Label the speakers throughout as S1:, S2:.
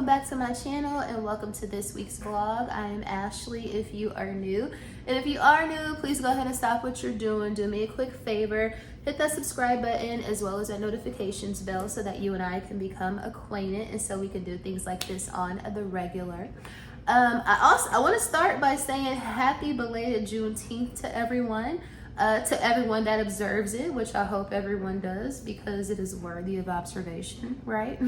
S1: welcome back to my channel and welcome to this week's vlog. I am Ashley if you are new. And if you are new, please go ahead and stop what you're doing. Do me a quick favor. Hit that subscribe button as well as that notifications bell so that you and I can become acquainted and so we can do things like this on the regular. I want to start by saying happy belated Juneteenth to everyone. To everyone that observes it, which I hope everyone does because it is worthy of observation, right?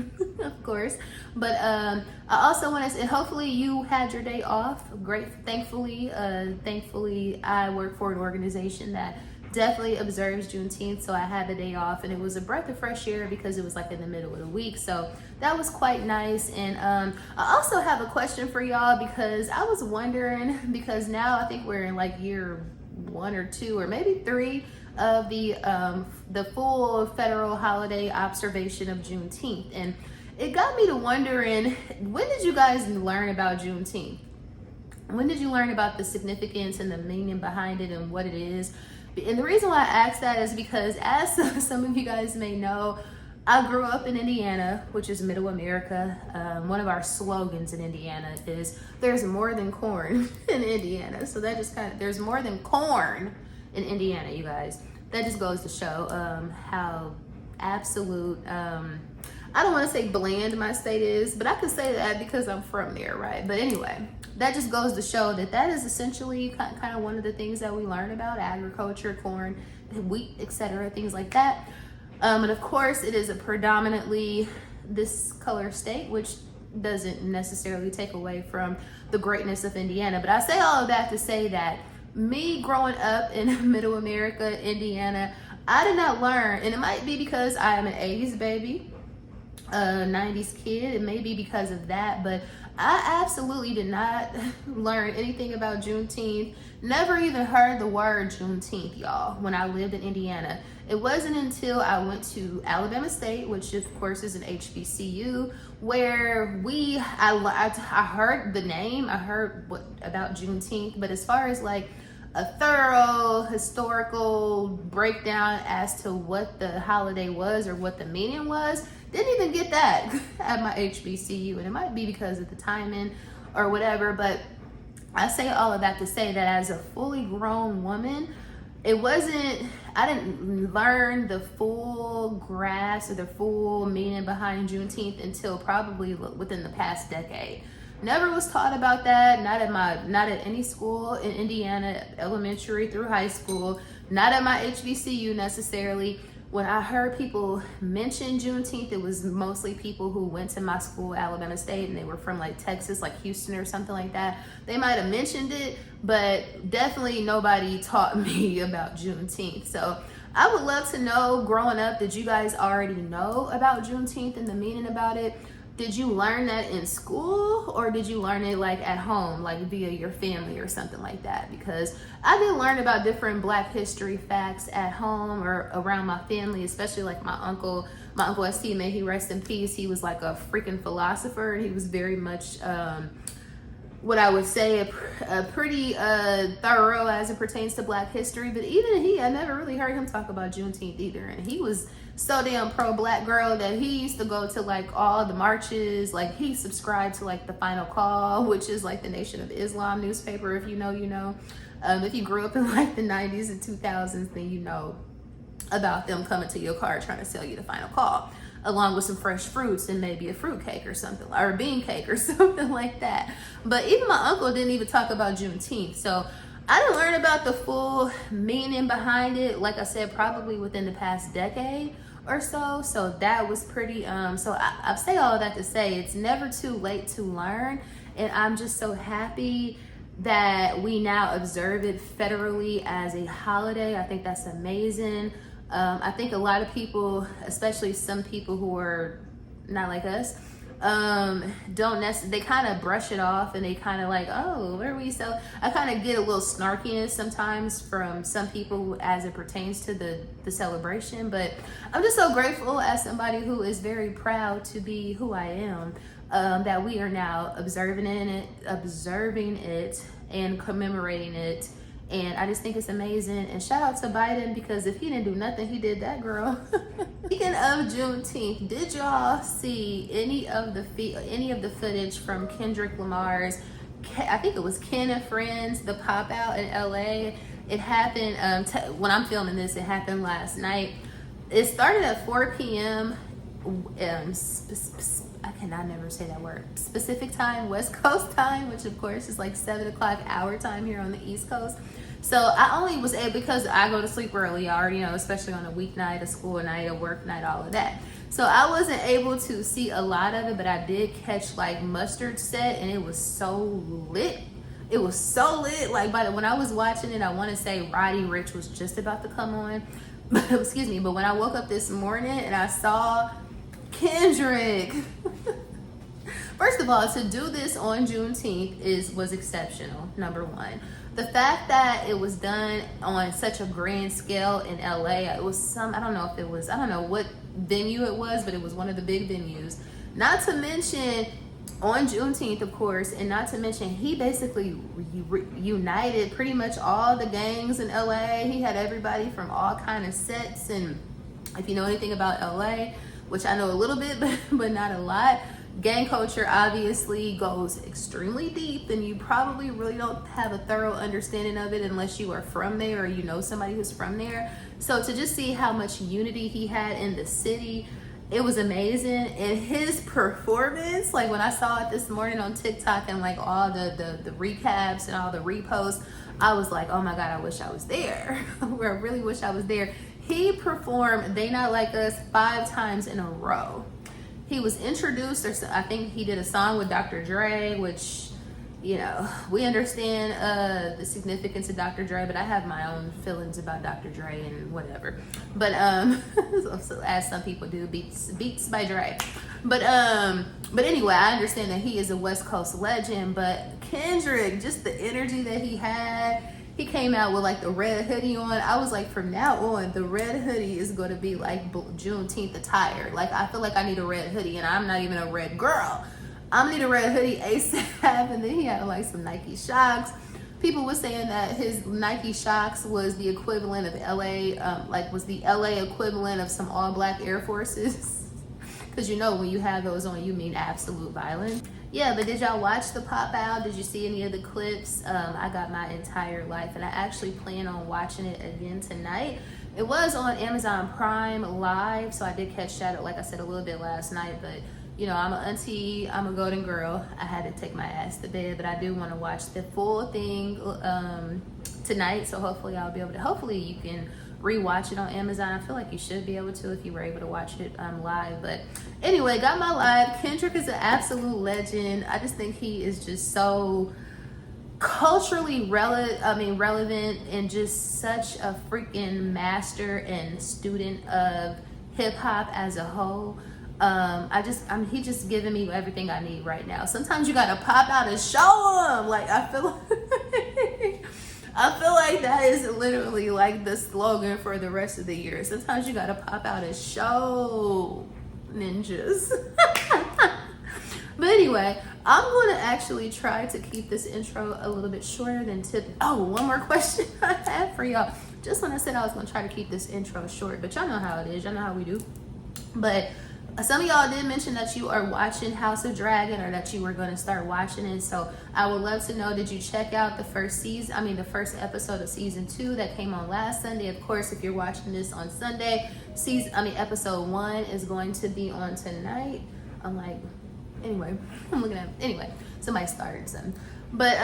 S1: Of course. But I also want to say, hopefully you had your day off. Great, thankfully I work for an organization that definitely observes Juneteenth, so I had the day off and it was a breath of fresh air because it was like in the middle of the week, so that was quite nice. And I also have a question for y'all because I was wondering, because now I think we're in like year 1 or 2 or maybe 3 of the full federal holiday observation of Juneteenth, and it got me to wondering, when did you guys learn about Juneteenth? When did you learn about the significance and the meaning behind it and what it is? And the reason why I asked that is because, as some of you guys may know, I grew up in Indiana, which is middle America. One of our slogans in Indiana is there's more than corn in Indiana. So that just there's more than corn in Indiana, you guys. That just goes to show how absolute, I don't want to say bland my state is, but I can say that because I'm from there, right? But anyway, that just goes to show that that is essentially kind of one of the things that we learn about agriculture, corn, wheat, etc., things like that. And of course, it is a predominantly this color state, which doesn't necessarily take away from the greatness of Indiana. But I say all of that to say that me growing up in middle America, Indiana, I did not learn, and it might be because I am an 80s baby, 90s kid, it may be because of that, but I absolutely did not learn anything about Juneteenth. Never even heard the word Juneteenth, y'all, when I lived in Indiana. It wasn't until I went to Alabama State, which of course is an HBCU, where I heard the name, I heard about Juneteenth, but as far as like a thorough historical breakdown as to what the holiday was or what the meaning was, didn't even get that at my HBCU. And it might be because of the timing or whatever, but I say all of that to say that as a fully grown woman, I didn't learn the full grasp or the full meaning behind Juneteenth until probably within the past decade. Never was taught about that, not at any school in Indiana, elementary through high school, not at my HBCU necessarily. When I heard people mention Juneteenth, it was mostly people who went to my school, Alabama State, and they were from like Texas, like Houston or something like that. They might have mentioned it, but definitely nobody taught me about Juneteenth. So I would love to know, growing up, did you guys already know about Juneteenth and the meaning about it? Did you learn that in school, or did you learn it like at home, like via your family or something like that? Because I did learn about different Black history facts at home or around my family, especially like my uncle ST, may he rest in peace. He was like a freaking philosopher, and he was very much what I would say a pretty thorough as it pertains to Black history. But even I never really heard him talk about Juneteenth either. And he was so damn pro-Black girl that he used to go to like all the marches. Like he subscribed to like the Final Call, which is like the Nation of Islam newspaper. If you know, you know. If you grew up in like the 90s and 2000s, then you know about them coming to your car trying to sell you the Final Call, along with some fresh fruits and maybe a fruit cake or something, or a bean cake or something like that. But even my uncle didn't even talk about Juneteenth. So I didn't learn about the full meaning behind it, like I said, probably within the past decade or so. So that was pretty, so I say all that to say it's never too late to learn. And I'm just so happy that we now observe it federally as a holiday. I think that's amazing. I think a lot of people, especially some people who are not like us, they kind of brush it off and they kind of like, oh, where are we? So I kind of get a little snarkiness sometimes from some people as it pertains to the celebration. But I'm just so grateful as somebody who is very proud to be who I am, that we are now observing it and commemorating it And I just think it's amazing. And shout out to Biden, because if he didn't do nothing, he did that, girl. Speaking of Juneteenth, did y'all see any of the footage from Kendrick Lamar's, I think it was Ken and Friends, the pop out in LA? It happened, when I'm filming this, it happened last night. It started at 4 p.m. I cannot never say that word. Specific time, West Coast time, which of course is like 7 o'clock our time here on the East Coast. So I only was able, because I go to sleep early, I already know, especially on a weeknight, a school night, a work night, all of that. So I wasn't able to see a lot of it, but I did catch like Mustard Set, and it was so lit. It was so lit. Like when I was watching it, I want to say Roddy Ricch was just about to come on. Excuse me. But when I woke up this morning and I saw Kendrick, first of all, to do this on Juneteenth was exceptional. Number one, the fact that it was done on such a grand scale in LA, it was I don't know what venue it was, but it was one of the big venues. Not to mention on Juneteenth, of course, and not to mention he basically united pretty much all the gangs in LA. He had everybody from all kind of sets, and if you know anything about LA, which I know a little bit, but not a lot, gang culture obviously goes extremely deep, and you probably really don't have a thorough understanding of it unless you are from there or you know somebody who's from there. So to just see how much unity he had in the city, it was amazing. And his performance, like when I saw it this morning on TikTok and like all the recaps and all the reposts, I was like, oh my God, I wish I was there. I really wish I was there. He performed They Not Like Us 5 times in a row. He was introduced, or I think he did a song with Dr. Dre, which, you know, we understand the significance of Dr. Dre, but I have my own feelings about Dr. Dre and whatever. But so as some people do, beats by Dre. But anyway, I understand that he is a West Coast legend. But Kendrick, just the energy that he had. He came out with like the red hoodie on. I was like, from now on, the red hoodie is going to be like Juneteenth attire. Like, I feel like I need a red hoodie, and I'm not even a red girl. I'm gonna need a red hoodie ASAP. And then he had like some Nike Shocks. People were saying that his Nike Shocks was the equivalent of LA, was the LA equivalent of some all black Air Forces. Because you know, when you have those on, you mean absolute violence. Yeah, but did y'all watch the pop out? Did you see any of the clips? I got my entire life, and I actually plan on watching it again tonight. It was on Amazon Prime Live, so I did catch that, like I said, a little bit last night. But you know, I'm an auntie, I'm a golden girl. I had to take my ass to bed, but I do want to watch the full thing tonight. So hopefully I'll be able to, hopefully you can rewatch it on Amazon. I feel like you should be able to if you were able to watch it live. But anyway, got my live. Kendrick is an absolute legend. I just think he is just so culturally relevant, and just such a freaking master and student of hip hop as a whole. He just giving me everything I need right now. Sometimes you gotta pop out and show him. Like, I feel like that is literally like the slogan for the rest of the year. Sometimes you gotta pop out and show ninjas. But anyway, I'm gonna actually try to keep this intro a little bit shorter than one more question I have for y'all. Just when I said I was gonna try to keep this intro short, but y'all know how it is. Y'all know how we do. But some of y'all did mention that you are watching House of Dragon, or that you were going to start watching it. So I would love to know, did you check out the first episode of season 2 that came on last Sunday? Of course, if you're watching this on Sunday, episode 1 is going to be on tonight. Somebody started something. But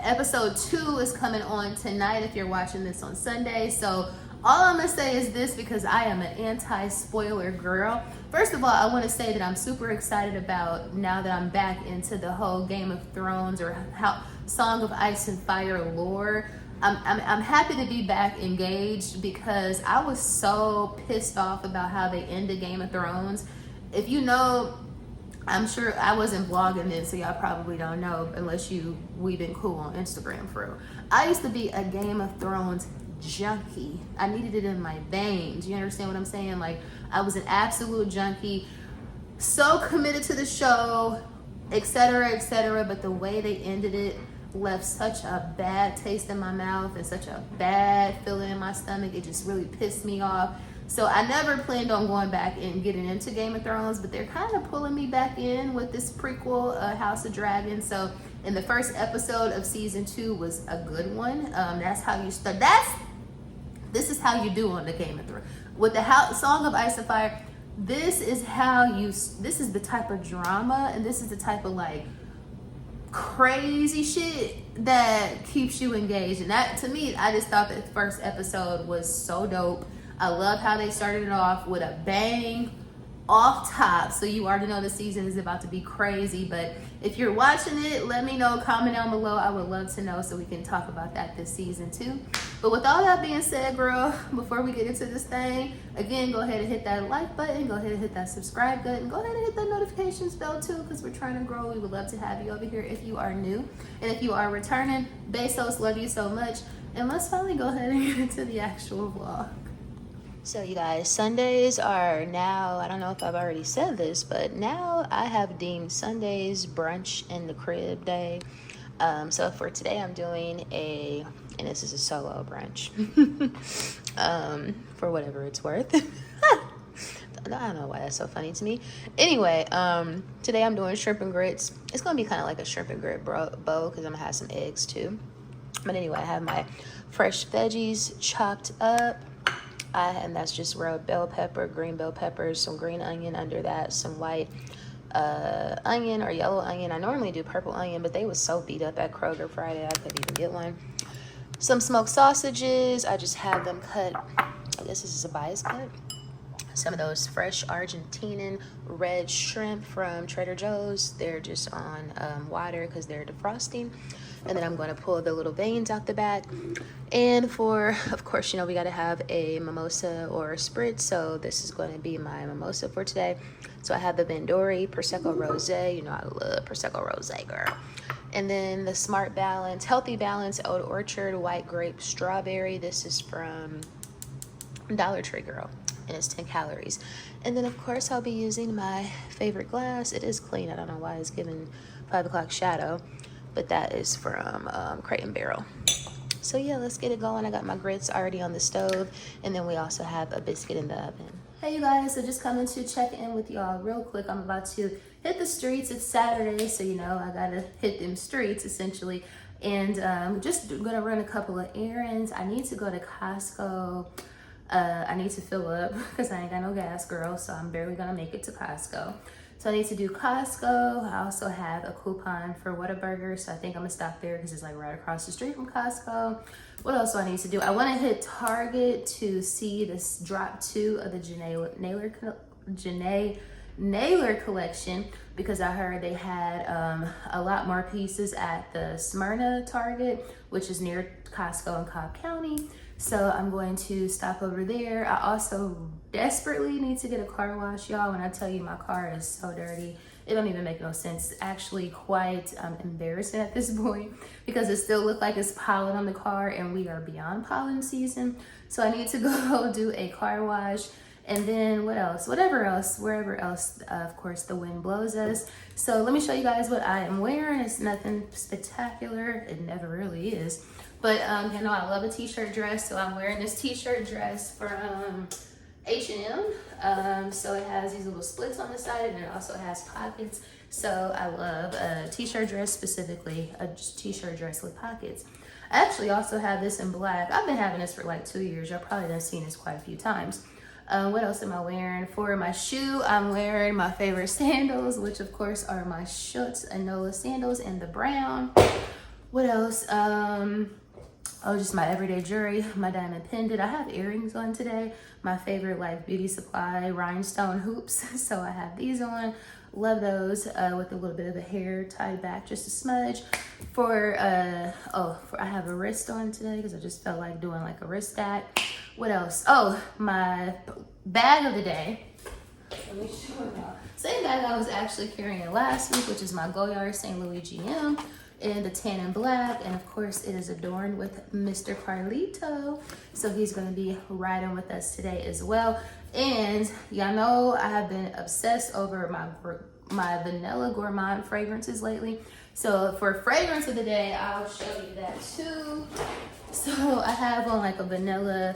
S1: episode 2 is coming on tonight if you're watching this on Sunday. So all I'm gonna say is this, because I am an anti-spoiler girl. First of all, I want to say that I'm super excited about, now that I'm back into the whole Game of Thrones or how Song of Ice and Fire lore. I'm happy to be back engaged, because I was so pissed off about how they ended Game of Thrones. If you know, I'm sure I wasn't blogging this, so y'all probably don't know unless we've been cool on Instagram for real. I used to be a Game of Thrones junkie. I needed it in my veins. You understand what I'm saying? Like, I was an absolute junkie, so committed to the show, etc., etc. But the way they ended it left such a bad taste in my mouth and such a bad feeling in my stomach. It just really pissed me off. So I never planned on going back and getting into Game of Thrones, but they're kind of pulling me back in with this prequel, House of Dragons. So in the first episode of season 2 was a good one. That's how you start. This is how you do on the Game of Thrones. With the Song of Ice and Fire, this is the type of drama, and this is the type of like crazy shit that keeps you engaged. And that, to me, I just thought that the first episode was so dope. I love how they started it off with a bang off top, so you already know the season is about to be crazy. But if you're watching it, let me know, comment down below. I would love to know so we can talk about that this season too. But with all that being said, girl, before we get into this thing, again, go ahead and hit that like button, go ahead and hit that subscribe button, go ahead and hit that notifications bell too, because we're trying to grow. We would love to have you over here if you are new, and if you are returning, Besos, love you so much. And let's finally go ahead and get into the actual vlog. So you guys, Sundays are now, I don't know if I've already said this, but now I have deemed Sundays brunch in the crib day. So for today I'm doing and this is a solo brunch, for whatever it's worth. I don't know why that's so funny to me. Anyway, today I'm doing shrimp and grits. It's gonna be kind of like a shrimp and grit bowl because I'm gonna have some eggs too. But anyway, I have my fresh veggies chopped up. And that's just red bell pepper, green bell peppers, some green onion under that, some white onion or yellow onion. I normally do purple onion, but they was so beat up at Kroger Friday, I couldn't even get one. Some smoked sausages. I just have them cut. I guess this is a bias cut. Some of those fresh Argentinian red shrimp from Trader Joe's. They're just on water because they're defrosting. And then I'm going to pull the little veins out the back. And for, of course, you know, we got to have a mimosa or a spritz. So this is going to be my mimosa for today. So I have the Vendori Prosecco Rosé. You know, I love Prosecco Rosé, girl. And then the Smart Balance, Healthy Balance Old Orchard White Grape Strawberry. This is from Dollar Tree, girl. And it's 10 calories. And then, of course, I'll be using my favorite glass. It is clean. I don't know why it's giving 5 o'clock shadow. But that is from Crate and Barrel. So yeah, let's get it going. I got my grits already on the stove, and then we also have a biscuit in the oven. Hey you guys, so just coming to check in with y'all real quick. I'm about to hit the streets. It's Saturday, so you know I gotta hit them streets essentially. And I'm just gonna run a couple of errands. I need to go to Costco. I need to fill up because I ain't got no gas, girl, so I'm barely gonna make it to Costco. So I need to do Costco. I also have a coupon for Whataburger, so I think I'm gonna stop there because it's like right across the street from Costco. What else do I need to do? I wanna hit Target to see this drop 2 of the Jenee Naylor collection because I heard they had a lot more pieces at the Smyrna Target, which is near Costco in Cobb County. So I'm going to stop over there. I also desperately need to get a car wash, y'all. When I tell you my car is so dirty, it don't even make no sense. It's actually quite embarrassing at this point because it still looks like it's pollen on the car and we are beyond pollen season. So I need to go do a car wash. And then what else? Whatever else, wherever else, of course, the wind blows us. So let me show you guys what I am wearing. It's nothing spectacular. It never really is. But you know, I love a t-shirt dress. So I'm wearing this t-shirt dress from H&M. So it has these little splits on the side and it also has pockets. So I love a t-shirt dress, specifically a t-shirt dress with pockets. I actually also have this in black. I've been having this for like 2 years. Y'all probably done seen this quite a few times. What else am I wearing? For my shoe, I'm wearing my favorite sandals, which of course are my Schutz Anola sandals in the brown. What else? Oh, just my everyday jewelry, my diamond pendant. I have earrings on today. My favorite like beauty supply rhinestone hoops. So I have these on. Love those with a little bit of a hair tied back, just a smudge. I have a wrist on today because I just felt like doing like a wrist stack. What else? Oh, my bag of the day. Let me show y'all. Same bag I was actually carrying last week, which is my Goyard St. Louis GM in the tan and black. And of course it is adorned with Mr. Carlito. So he's gonna be riding with us today as well. And y'all know I have been obsessed over my Vanilla Gourmand fragrances lately. So for fragrance of the day, I'll show you that too. So I have on like a vanilla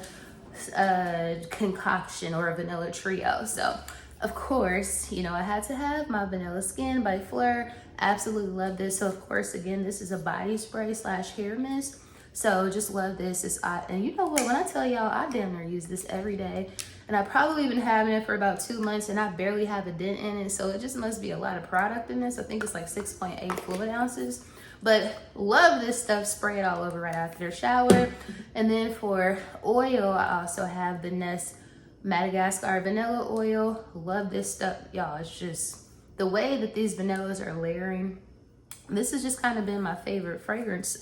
S1: concoction or a vanilla trio. So of course, you know, I had to have my Vanilla Skin by Fleur. Absolutely love this. So of course, again, this is a body spray slash hair mist. So just love this. And you know what, when I tell y'all, I damn near use this every day. And I've probably been having it for about 2 months and I barely have a dent in it. So it just must be a lot of product in this. I think it's like 6.8 fluid ounces. But love this stuff. Spray it all over right after the shower. And then for oil, I also have the Nest Madagascar vanilla oil. Love this stuff, y'all. It's just the way that these vanillas are layering. This has just kind of been my favorite fragrance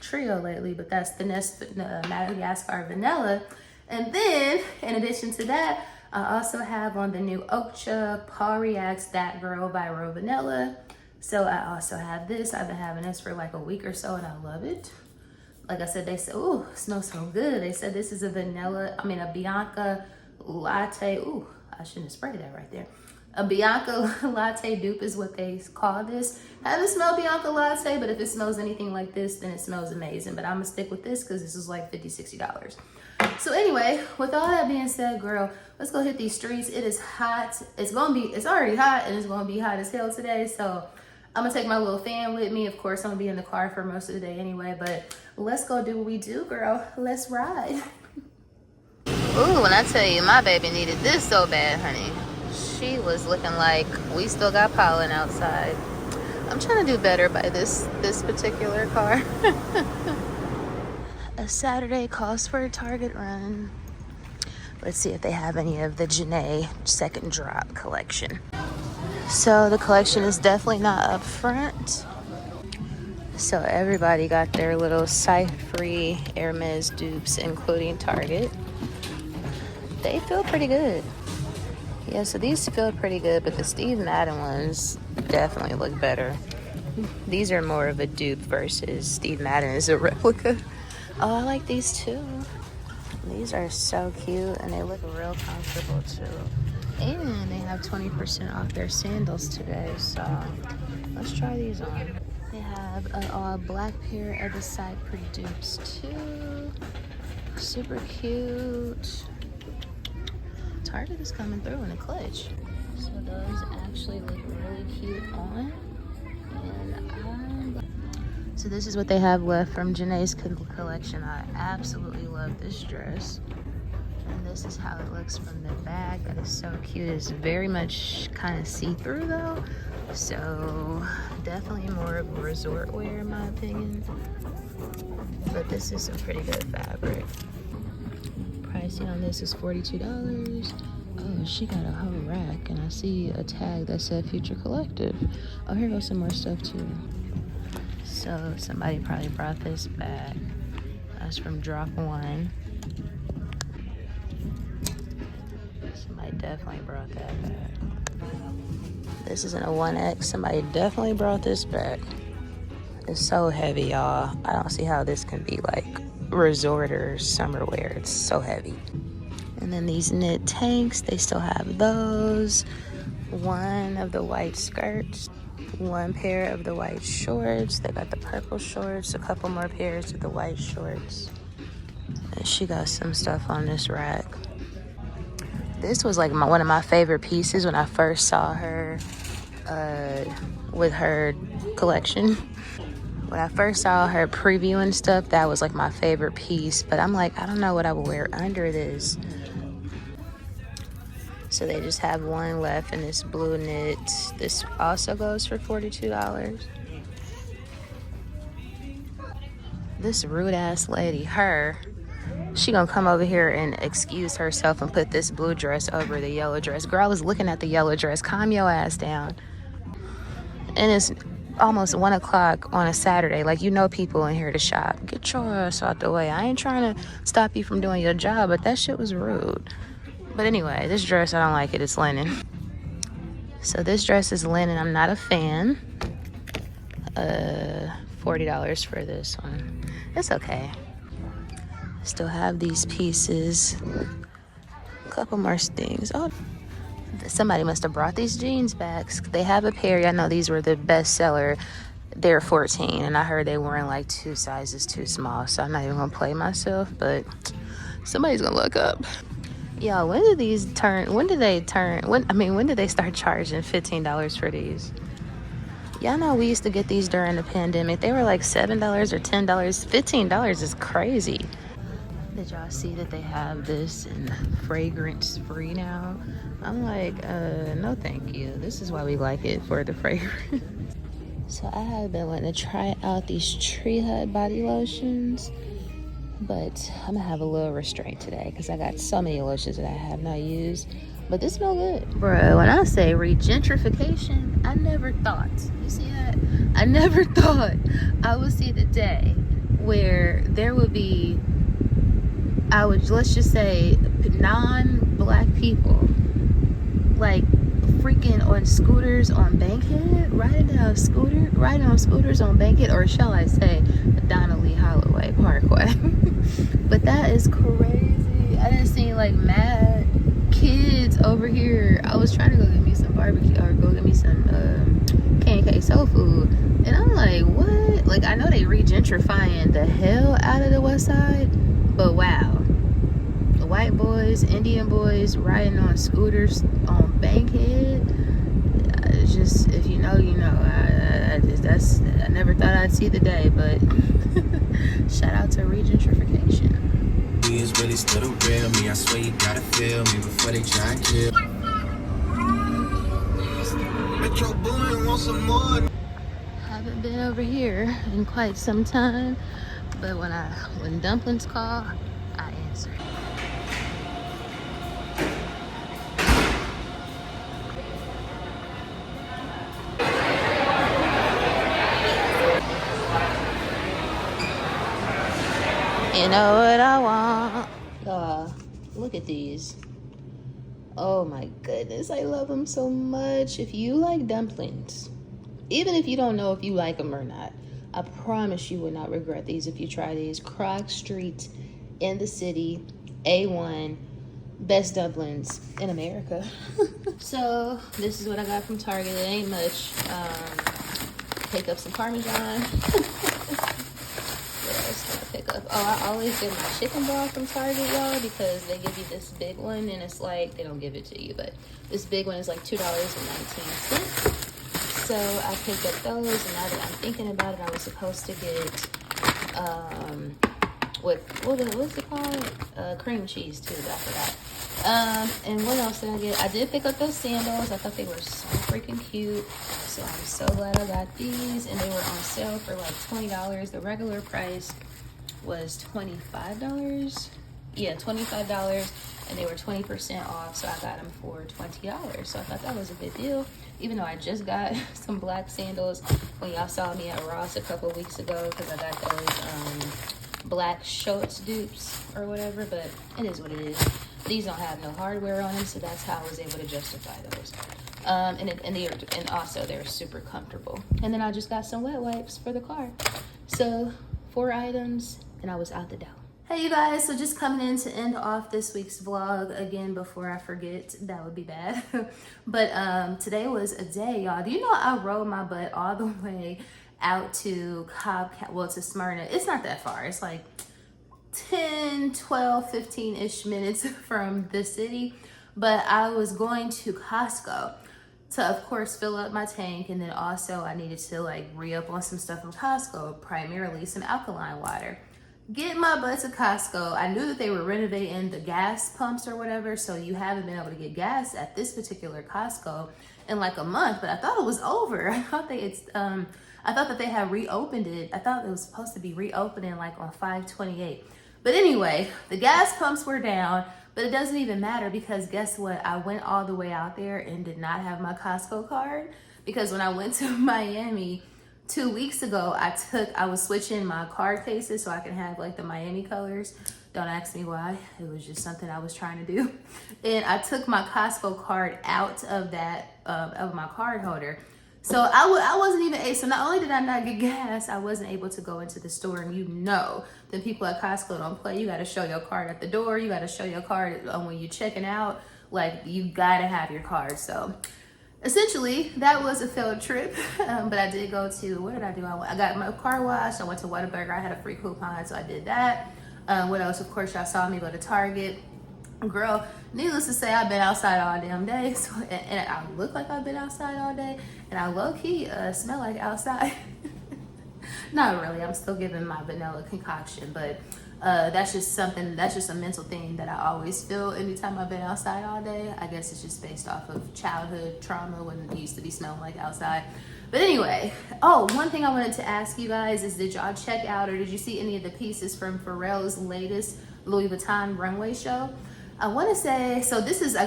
S1: trio lately, but that's the Nest Madagascar vanilla. And then in addition to that, I also have on the new Okja Paul Reacts That Girl by Raw Vanilla. So I also have this. I've been having this for like a week or so and I love it. Like I said, they said, ooh, it smells so good. They said this is a Bianca latte. Ooh, I shouldn't have sprayed that right there. A Bianca latte dupe is what they call this. I haven't smelled Bianca latte, but if it smells anything like this, then it smells amazing. But I'm gonna stick with this because this is like $50, $60. So anyway, with all that being said, girl, let's go hit these streets. It is hot. It's already hot and it's gonna be hot as hell today. So I'm gonna take my little fan with me. Of course, I'm gonna be in the car for most of the day anyway, but let's go do what we do, girl. Let's ride. Ooh, when I tell you, my baby needed this so bad, honey. She was looking like we still got pollen outside. I'm trying to do better by this particular car. A Saturday calls for a Target run. Let's see if they have any of the Jenee second drop collection. So the collection is definitely not up front. So everybody got their little site-free Hermes dupes, including Target. They feel pretty good. Yeah, so these feel pretty good, but the Steve Madden ones definitely look better. These are more of a dupe versus Steve Madden is a replica. Oh, I like these too. These are so cute and they look real comfortable too. And they have 20% off their sandals today, so let's try these on. They have an all black pair of the Cypher dupes too. Super cute. Target is coming through in a clutch. So those actually look really cute on. So this is what they have left from Jenee's collection. I absolutely love this dress. And this is how it looks from the back. That is so cute. It's very much kind of see-through though. So definitely more of a resort wear in my opinion. But this is some pretty good fabric. Pricing on this is $42. Oh, she got a whole rack and I see a tag that said Future Collective. Oh, here goes some more stuff too. So somebody probably brought this back. That's from Drop One. Somebody definitely brought that back. This isn't a 1X. Somebody definitely brought this back. It's so heavy, y'all. I don't see how this can be like resort or summer wear. It's so heavy. And then these knit tanks, they still have those. One of the white skirts. One pair of the white shorts. They got the purple shorts. A couple more pairs of the white shorts. And she got some stuff on this rack. This was like one of my favorite pieces when I first saw her with her collection. When I first saw her previewing stuff, that was like my favorite piece. But I'm like, I don't know what I would wear under this. So they just have one left in this blue knit. This also goes for $42. This rude ass lady, she gonna come over here and excuse herself and put this blue dress over the yellow dress. Girl, I was looking at the yellow dress. Calm your ass down. And it's almost 1 o'clock on a Saturday. Like, you know people in here to shop. Get your ass out the way. I ain't trying to stop you from doing your job, but that shit was rude. But anyway, this dress, I don't like it. It's linen. So this dress is linen. I'm not a fan. $40 for this one. It's okay. Still have these pieces. A couple more things. Oh, somebody must have brought these jeans back. They have a pair. I know these were the best seller. they're 14, and I heard they weren't like 2 sizes too small, so I'm not even gonna play myself, but somebody's gonna look up. Y'all, when did they start charging $15 for these? Y'all know we used to get these during the pandemic. They were like $7 or $10. $15 is crazy. Did y'all see that they have this in fragrance free now? I'm like, no thank you. This is why we like it, for the fragrance. So I have been wanting to try out these Tree Hut body lotions, but I'm gonna have a little restraint today because I got so many lotions that I have not used. But this smells good. Bro, when I say regentrification, I never thought, you see that? I never thought I would see the day where there would be, let's just say, non-black people, like freaking on scooters on Bankhead, riding on scooters on Bankhead, or shall I say, the Donnelly Holloway Parkway. But that is crazy. I didn't see like mad kids over here. I was trying to go get me some barbecue, or go get me some K&K soul food, and I'm like, what? Like, I know they regentrifying the hell out of the West Side, but wow, the white boys, Indian boys riding on scooters on Bankhead. It's just, if you know, you know. I never thought I'd see the day, but shout out to regentrification.
S2: Is really still the real me. I swear you gotta feel me before they try and kill. Metro Boomin want some more.
S1: Haven't been over here in quite some time, but when dumplings call, I answer. You know what I want? Look at these. Oh my goodness, I love them so much. If you like dumplings, even if you don't know if you like them or not, I promise you will not regret these if you try these. Croc Street in the city, A1, best dumplings in America. So this is what I got from Target. It ain't much. Pick up some Parmesan. What else did I pick up? Oh, I always get my chicken broth from Target, y'all, because they give you this big one, and it's like, they don't give it to you, but this big one is like $2.19. So I picked up those, and now that I'm thinking about it, I was supposed to get what's it called? Cream cheese too, I forgot. And what else did I get? I did pick up those sandals. I thought they were so freaking cute. So I'm so glad I got these, and they were on sale for like $20. The regular price was $25. Yeah, $25, and they were 20% off, so I got them for $20. So I thought that was a good deal, even though I just got some black sandals when y'all saw me at Ross a couple of weeks ago, because I got those black Shorts dupes or whatever, but it is what it is. These don't have no hardware on them, so that's how I was able to justify those. And also they're super comfortable. And then I just got some wet wipes for the car. So 4 items, and I was out the door. Hey you guys, so just coming in to end off this week's vlog again before I forget, that would be bad. But today was a day, y'all. Do you know I rode my butt all the way out to to Smyrna? It's not that far. It's like 10, 12, 15-ish minutes from the city. But I was going to Costco to, of course, fill up my tank, and then also I needed to like re-up on some stuff from Costco, primarily some alkaline water. Get my butt to Costco. I knew that they were renovating the gas pumps or whatever, so you haven't been able to get gas at this particular Costco in like a month, but I thought it was over. I thought that they had reopened it. I thought it was supposed to be reopening like on 5/28. But anyway, the gas pumps were down, but it doesn't even matter because guess what? I went all the way out there and did not have my Costco card, because when I went to Miami 2 weeks ago, I was switching my card cases so I can have like the Miami colors. Don't ask me why. It was just something I was trying to do. And I took my Costco card out of that, of my card holder. So I wasn't even able, so not only did I not get gas, I wasn't able to go into the store. And you know, the people at Costco don't play. You got to show your card at the door. You got to show your card when you're checking out. Like, you got to have your card. So essentially, that was a failed trip, but I did go to, where did I do? I got my car washed. I went to Whataburger. I had a free coupon, so I did that. What else? Of course, y'all saw me go to Target. Girl, needless to say, I've been outside all damn day, so, and I look like I've been outside all day, and I low-key smell like outside. Not really, I'm still giving my vanilla concoction, but that's just a mental thing that I always feel anytime I've been outside all day. I guess it's just based off of childhood trauma when it used to be smelling like outside. But anyway, one thing I wanted to ask you guys is, did y'all check out or did you see any of the pieces from Pharrell's latest Louis Vuitton runway show? I want to say, so this is, I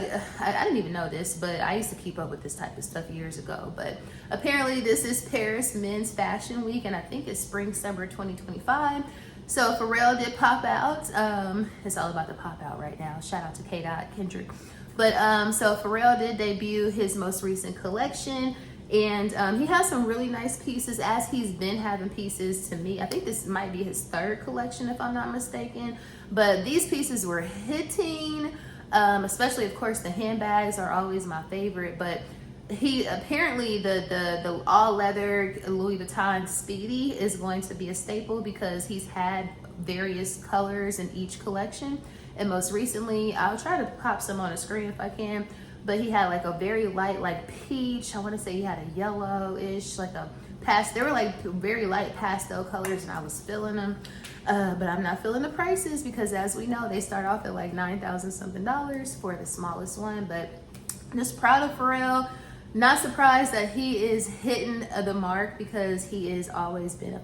S1: didn't even know this, but I used to keep up with this type of stuff years ago. But apparently this is Paris Men's Fashion Week, and I think it's spring, summer 2025. So Pharrell did pop out. It's all about the pop out right now. Shout out to K. Kendrick. But so Pharrell did debut his most recent collection, and he has some really nice pieces, as he's been having pieces to me. I think this might be his third collection, if I'm not mistaken. But these pieces were hitting, especially, of course, the handbags are always my favorite. But he apparently, the all leather Louis Vuitton Speedy is going to be a staple because he's had various colors in each collection. And most recently, I'll try to pop some on the screen if I can, but he had like a very light, like peach. I want to say he had a yellowish, like a they were like very light pastel colors, and I was feeling them. But I'm not feeling the prices because, as we know, they start off at like $9,000 something for the smallest one. But just proud of Pharrell. Not surprised that he is hitting the mark because he has always been a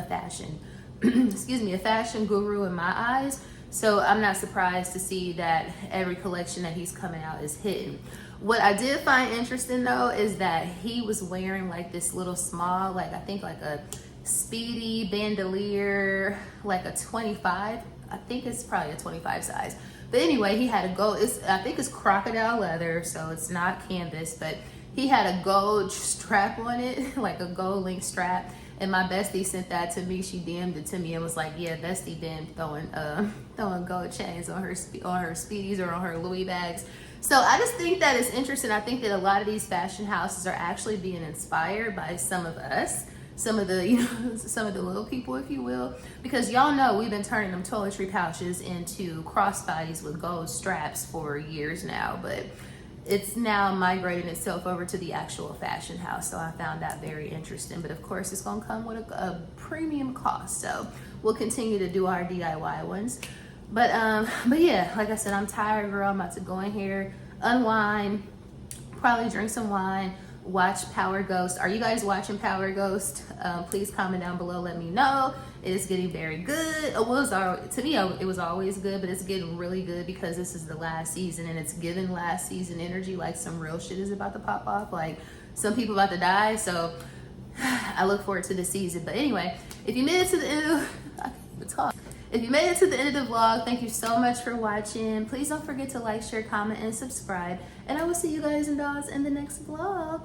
S1: fashion, a fashion guru in my eyes. So I'm not surprised to see that every collection that he's coming out is hitting. What I did find interesting though is that he was wearing like this little small, like I think like a Speedy bandolier, like a 25. I think it's probably a 25 size. But anyway, he had a gold, I think it's crocodile leather, so it's not canvas, but he had a gold strap on it, like a gold link strap. And my bestie sent that to me. She DM'd it to me and was like, yeah, bestie been throwing gold chains on her Speedies or on her Louis bags. So I just think that it's interesting. I think that a lot of these fashion houses are actually being inspired by some of us, some of the some of the little people, if you will, because y'all know we've been turning them toiletry pouches into crossbodies with gold straps for years now, but it's now migrating itself over to the actual fashion house. So I found that very interesting. But of course, it's gonna come with a premium cost. So we'll continue to do our DIY ones. But yeah, like I said, I'm tired, girl. I'm about to go in here, unwind, probably drink some wine, watch Power Ghost. Are you guys watching Power Ghost? Please comment down below, let me know. It is getting very good. To me, it was always good, but it's getting really good because this is the last season and it's giving last season energy, like some real shit is about to pop off, like some people about to die. So I look forward to the season. But anyway, if you made it to the end of If you made it to the end of the vlog, thank you so much for watching. Please don't forget to like, share, comment, and subscribe. And I will see you guys and dolls in the next vlog.